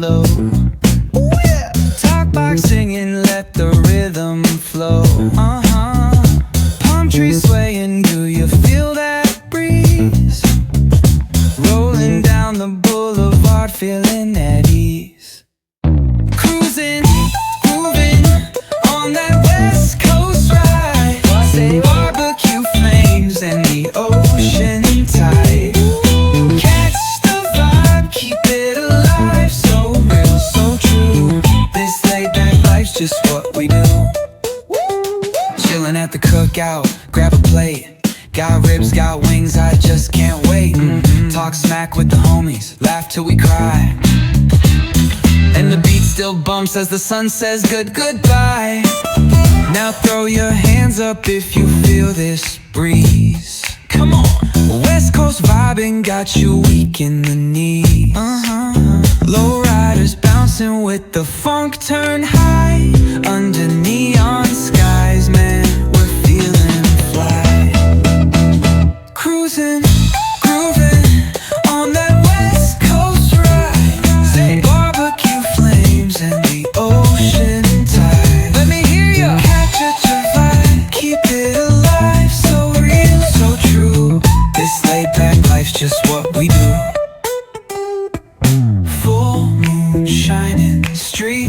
flow. Ooh, yeah. Talk box singing, let the rhythm flow. Palm trees swaying, do you feel that breeze? Rolling down the boulevard, feeling at ease. Cruising, moving on that West Coast ride. Say barbecue flames and the ocean tide. Catch the vibe, keep it alive. So real, so true. This laid back life's just what we do. Chilling at the cookout, grab a plate. Got ribs, got wings, I just can't wait. Talk smack with the homies, laugh till we cry. And the beat still bumps as the sun says goodbye. Now throw your hands up if you feel this breeze. Come on. West Coast vibing got you weak in the knees. Low riders bouncing with the funk turn high. Under neon skies, man, we're feeling fly. Cruising, grooving on that West Coast ride. Say barbecue flames and the ocean tide. Let me hear ya. Catch your vibe, keep it alive. So real, so true. This laid back life's just what we do. Full moon shining, street